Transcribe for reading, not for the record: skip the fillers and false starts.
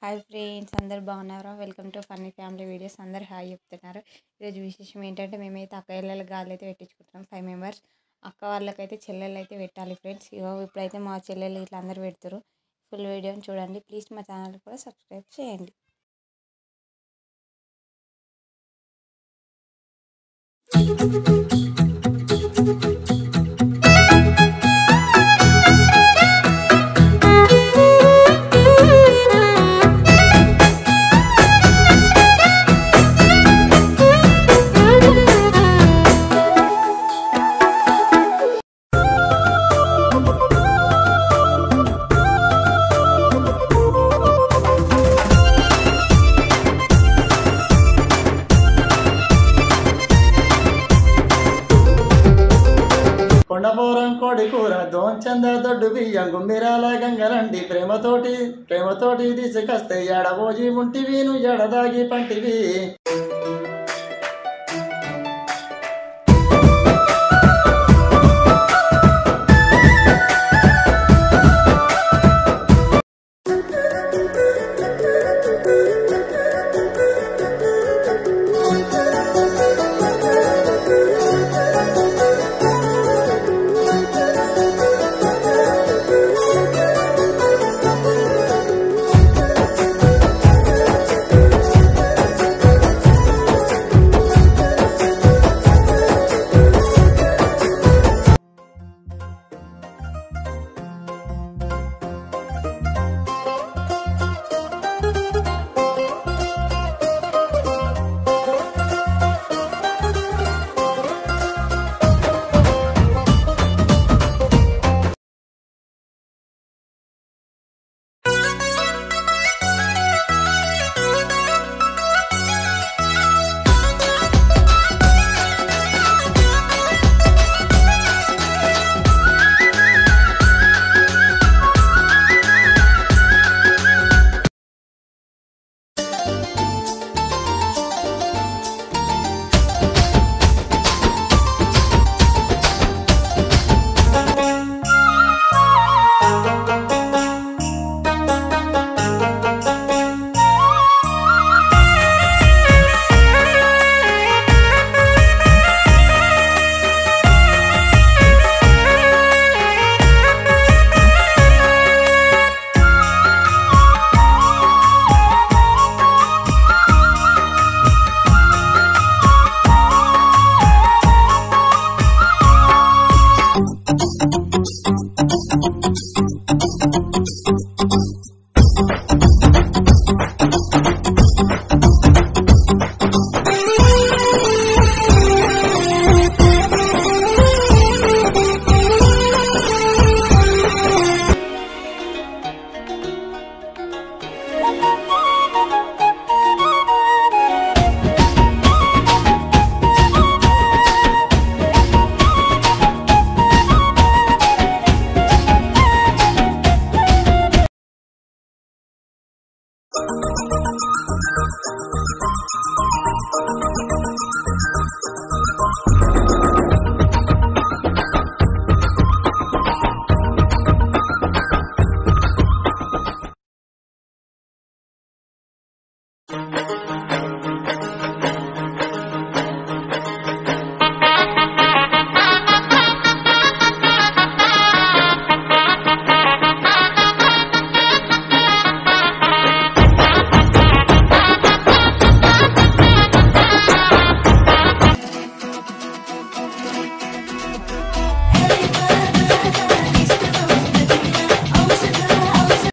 Hi friends, అందరు బాగున్నారా? Welcome to funny family videos. అందరు హాయ్ చెప్తున్నారు. ఈరోజు విశేషం ఏంటంటే మేమైతే అక్క ఇళ్ళ గాలి అయితే పెట్టించుకుంటున్నాం. 5 మెంబర్స్. అక్క వాళ్ళకైతే చెల్లెళ్ళు అయితే పెట్టాలి ఫ్రెండ్స్. ఇప్పుడైతే మా చెల్లెళ్ళు ఇట్లా అందరు పెడతారు. ఫుల్ వీడియోని చూడండి ప్లీజ్. మా ఛానల్ కూడా సబ్స్క్రైబ్ చేయండి. కొండపోరం కోడి కూర దోంచంద దొడ్డు బియ్యం గుమ్మిరాల గంగరండి ప్రేమతోటి తీసుకొస్తే ఎడబోజి ఉంటివి నువ్వు ఎడదాగి పంటివి.